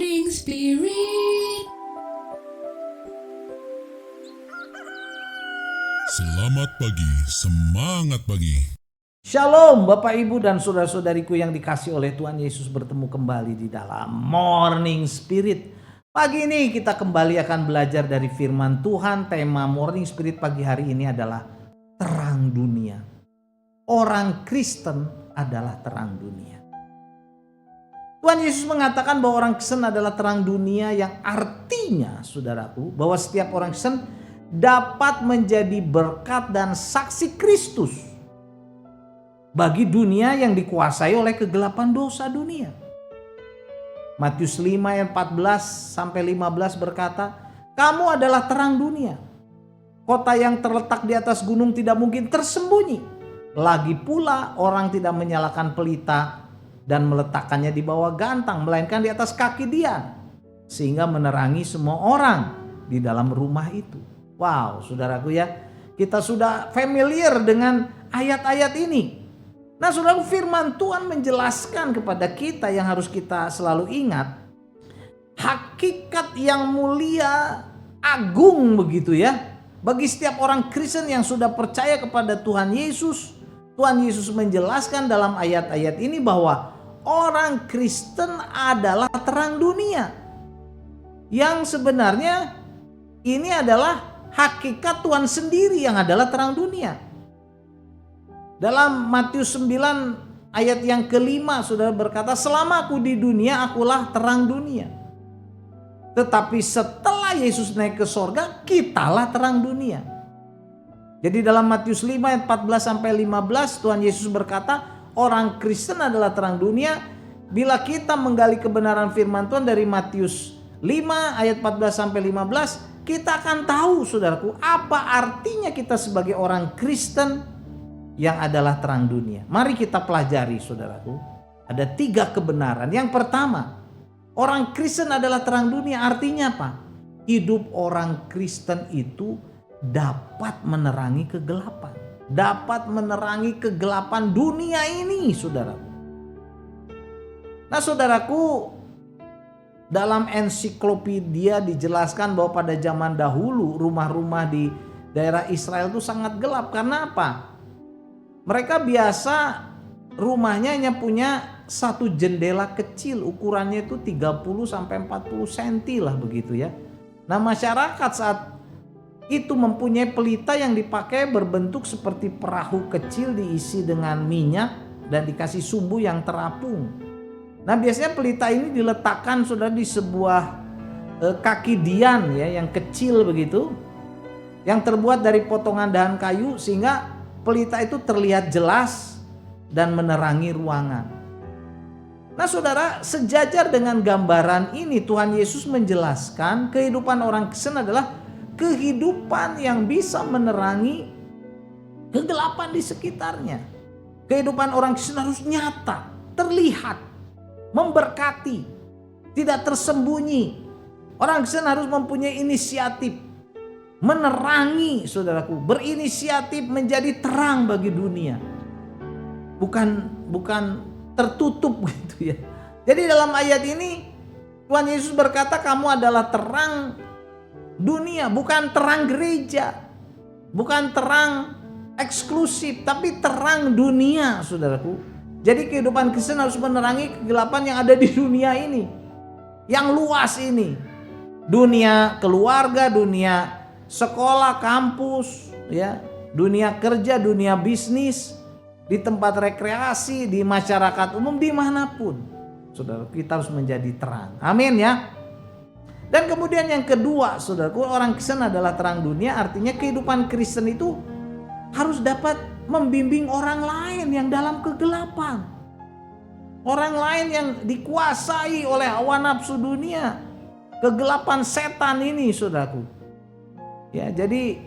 Morning Spirit. Selamat pagi, semangat pagi. Shalom Bapak Ibu dan saudara-saudariku yang dikasih oleh Tuhan Yesus, bertemu kembali di dalam Morning Spirit. Pagi ini kita kembali akan belajar dari firman Tuhan. Tema Morning Spirit pagi hari ini adalah terang dunia. Orang Kristen adalah terang dunia. Tuhan Yesus mengatakan bahwa orang Kristen adalah terang dunia, yang artinya saudaraku bahwa setiap orang Kristen dapat menjadi berkat dan saksi Kristus bagi dunia yang dikuasai oleh kegelapan dosa dunia. Matius 5 ayat 14 sampai 15 berkata, "Kamu adalah terang dunia. Kota yang terletak di atas gunung tidak mungkin tersembunyi. Lagi pula orang tidak menyalakan pelita dan meletakkannya di bawah gantang, melainkan di atas kaki dian, sehingga menerangi semua orang di dalam rumah itu." Wow, saudaraku ya, kita sudah familiar dengan ayat-ayat ini. Nah, saudaraku, firman Tuhan menjelaskan kepada kita yang harus kita selalu ingat, hakikat yang mulia, agung begitu ya, bagi setiap orang Kristen yang sudah percaya kepada Tuhan Yesus. Tuhan Yesus menjelaskan dalam ayat-ayat ini bahwa orang Kristen adalah terang dunia. Yang sebenarnya ini adalah hakikat Tuhan sendiri yang adalah terang dunia. Dalam Matius 9 ayat yang kelima, saudara berkata, "Selama aku di dunia, akulah terang dunia." Tetapi setelah Yesus naik ke sorga, kitalah terang dunia. Jadi dalam Matius 5 ayat 14 sampai 15, Tuhan Yesus berkata, orang Kristen adalah terang dunia. Bila kita menggali kebenaran firman Tuhan dari Matius 5 ayat 14 sampai 15, kita akan tahu saudaraku apa artinya kita sebagai orang Kristen yang adalah terang dunia. Mari kita pelajari saudaraku. Ada 3 kebenaran. Yang pertama, orang Kristen adalah terang dunia. Artinya apa? Hidup orang Kristen itu dapat menerangi kegelapan. Dapat menerangi kegelapan dunia ini, saudaraku. Nah, saudaraku, dalam ensiklopedia dijelaskan bahwa pada zaman dahulu rumah-rumah di daerah Israel itu sangat gelap. Karena apa? Mereka biasa rumahnya hanya punya satu jendela kecil, ukurannya itu 30 sampai 40 cm lah begitu ya. Nah, masyarakat saat itu mempunyai pelita yang dipakai berbentuk seperti perahu kecil diisi dengan minyak dan dikasih sumbu yang terapung. Nah, biasanya pelita ini diletakkan sudah di sebuah kaki dian ya, yang kecil begitu, yang terbuat dari potongan dahan kayu, sehingga pelita itu terlihat jelas dan menerangi ruangan. Nah, saudara, sejajar dengan gambaran ini Tuhan Yesus menjelaskan kehidupan orang Kristen adalah kehidupan yang bisa menerangi kegelapan di sekitarnya. Kehidupan orang Kristen harus nyata, terlihat, memberkati, tidak tersembunyi. Orang Kristen harus mempunyai inisiatif, menerangi, saudaraku, berinisiatif menjadi terang bagi dunia. Bukan tertutup gitu ya. Jadi dalam ayat ini Tuhan Yesus berkata, kamu adalah terang dunia, bukan terang gereja, bukan terang eksklusif, tapi terang dunia, saudaraku. Jadi kehidupan Kristen harus menerangi kegelapan yang ada di dunia ini, yang luas ini. Dunia keluarga, dunia sekolah, kampus, ya, dunia kerja, dunia bisnis, di tempat rekreasi, di masyarakat umum, dimanapun. Saudara, kita harus menjadi terang. Amin ya. Dan kemudian yang kedua, saudaraku, orang Kristen adalah terang dunia, artinya kehidupan Kristen itu harus dapat membimbing orang lain yang dalam kegelapan. Orang lain yang dikuasai oleh hawa nafsu dunia, kegelapan setan ini, saudaraku. Ya, jadi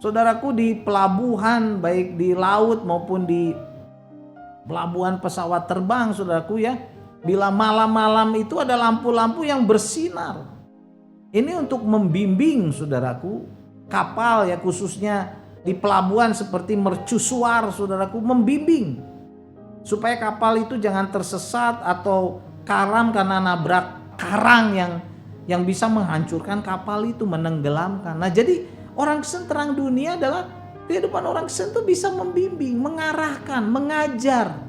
saudaraku, di pelabuhan, baik di laut maupun di pelabuhan pesawat terbang, saudaraku ya, bila malam-malam itu ada lampu-lampu yang bersinar. Ini untuk membimbing, saudaraku, kapal ya, khususnya di pelabuhan seperti mercusuar, saudaraku, membimbing supaya kapal itu jangan tersesat atau karam karena nabrak karang yang bisa menghancurkan kapal itu, menenggelamkan. Nah, jadi orang Kristen terang dunia adalah kehidupan orang Kristen itu bisa membimbing, mengarahkan, mengajar,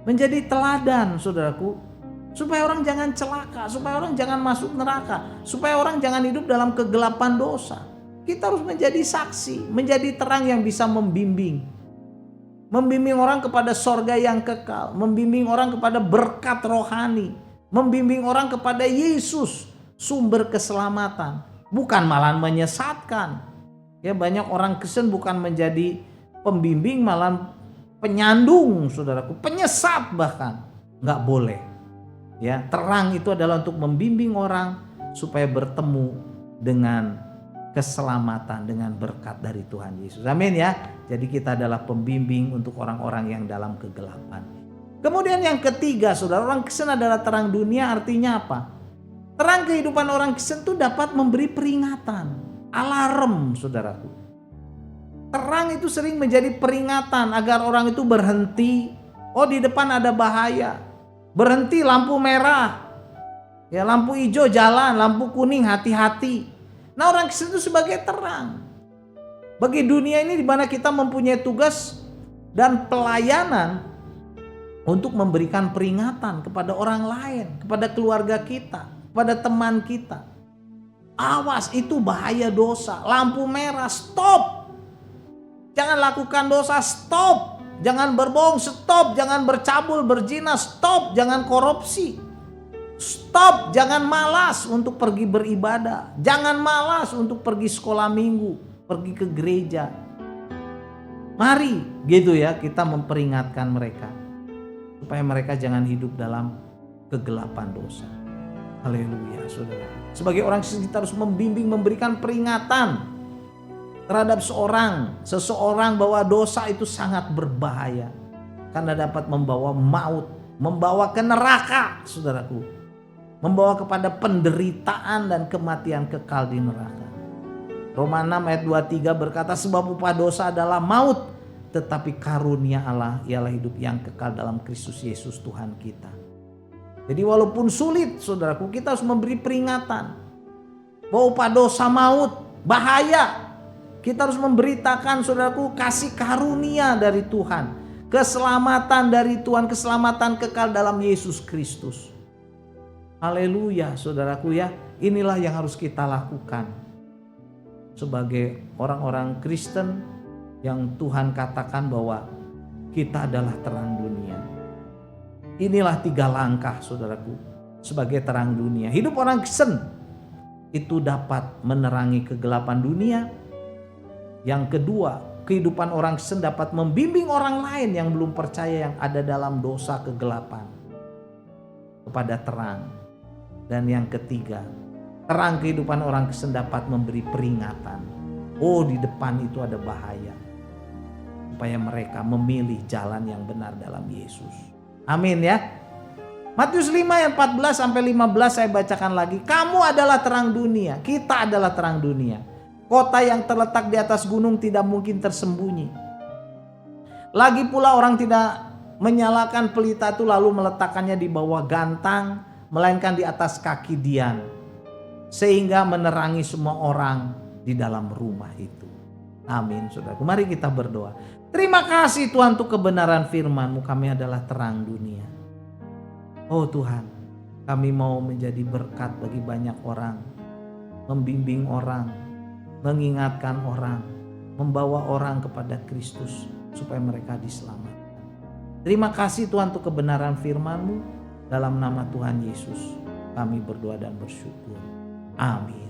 menjadi teladan, saudaraku. Supaya orang jangan celaka, supaya orang jangan masuk neraka, supaya orang jangan hidup dalam kegelapan dosa. Kita harus menjadi saksi, menjadi terang yang bisa membimbing. Membimbing orang kepada sorga yang kekal, membimbing orang kepada berkat rohani, membimbing orang kepada Yesus, sumber keselamatan, bukan malah menyesatkan. Ya, banyak orang Kristen bukan menjadi pembimbing, malah penyandung, saudaraku, penyesat bahkan. Nggak boleh. Ya, terang itu adalah untuk membimbing orang supaya bertemu dengan keselamatan, dengan berkat dari Tuhan Yesus. Amin ya. Jadi kita adalah pembimbing untuk orang-orang yang dalam kegelapan. Kemudian yang ketiga, saudara, orang Kristen adalah terang dunia. Artinya apa? Terang kehidupan orang Kristen itu dapat memberi peringatan, alarm, saudaraku. Terang itu sering menjadi peringatan agar orang itu berhenti. Oh, di depan ada bahaya. Berhenti, lampu merah. Ya, lampu hijau jalan, lampu kuning hati-hati. Nah, orang Kristen itu sebagai terang bagi dunia ini, di mana kita mempunyai tugas dan pelayanan untuk memberikan peringatan kepada orang lain, kepada keluarga kita, kepada teman kita. Awas, itu bahaya dosa. Lampu merah, stop. Jangan lakukan dosa, stop. Jangan berbohong, stop. Jangan bercabul, berzina, stop. Jangan korupsi, stop. Jangan malas untuk pergi beribadah. Jangan malas untuk pergi sekolah minggu, pergi ke gereja. Mari gitu ya, kita memperingatkan mereka supaya mereka jangan hidup dalam kegelapan dosa. Haleluya, saudara. Sebagai orang Kristen kita harus membimbing, memberikan peringatan terhadap seseorang bahwa dosa itu sangat berbahaya karena dapat membawa maut, membawa ke neraka, saudaraku, membawa kepada penderitaan dan kematian kekal di neraka. Roma 6 ayat 23 berkata, sebab upah dosa adalah maut, tetapi karunia Allah ialah hidup yang kekal dalam Kristus Yesus Tuhan kita. Jadi walaupun sulit, saudaraku, kita harus memberi peringatan bahwa upah dosa maut, bahaya. Kita harus memberitakan, saudaraku, kasih karunia dari Tuhan, keselamatan dari Tuhan, keselamatan kekal dalam Yesus Kristus. Haleluya, saudaraku ya. Inilah yang harus kita lakukan sebagai orang-orang Kristen yang Tuhan katakan bahwa kita adalah terang dunia. Inilah 3 langkah, saudaraku, sebagai terang dunia. Hidup orang Kristen itu dapat menerangi kegelapan dunia. Yang kedua, kehidupan orang Kristen dapat membimbing orang lain yang belum percaya, yang ada dalam dosa kegelapan, kepada terang. Dan yang ketiga, terang kehidupan orang Kristen dapat memberi peringatan. Oh, di depan itu ada bahaya, supaya mereka memilih jalan yang benar dalam Yesus. Amin ya. Matius 5 ayat 14 sampai 15 saya bacakan lagi. Kamu adalah terang dunia, kita adalah terang dunia. Kota yang terletak di atas gunung tidak mungkin tersembunyi. Lagi pula orang tidak menyalakan pelita itu lalu meletakkannya di bawah gantang, melainkan di atas kaki dian, sehingga menerangi semua orang di dalam rumah itu. Amin, saudaraku. Mari kita berdoa. Terima kasih Tuhan untuk kebenaran firman-Mu. Kami adalah terang dunia. Oh Tuhan, kami mau menjadi berkat bagi banyak orang, membimbing orang, mengingatkan orang, membawa orang kepada Kristus supaya mereka diselamatkan. Terima kasih Tuhan untuk kebenaran firman-Mu. Dalam nama Tuhan Yesus kami berdoa dan bersyukur. Amin.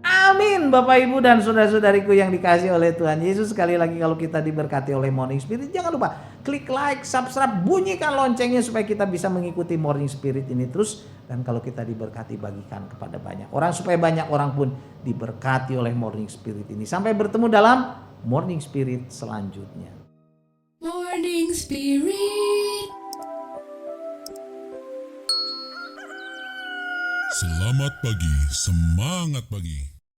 Amin. Bapak, Ibu, dan saudara-saudariku yang dikasihi oleh Tuhan Yesus. Sekali lagi, kalau kita diberkati oleh Morning Spirit, jangan lupa klik like, subscribe, bunyikan loncengnya supaya kita bisa mengikuti Morning Spirit ini terus. Dan kalau kita diberkati, bagikan kepada banyak orang supaya banyak orang pun diberkati oleh Morning Spirit ini. Sampai bertemu dalam Morning Spirit selanjutnya. Morning Spirit. Selamat pagi, semangat pagi.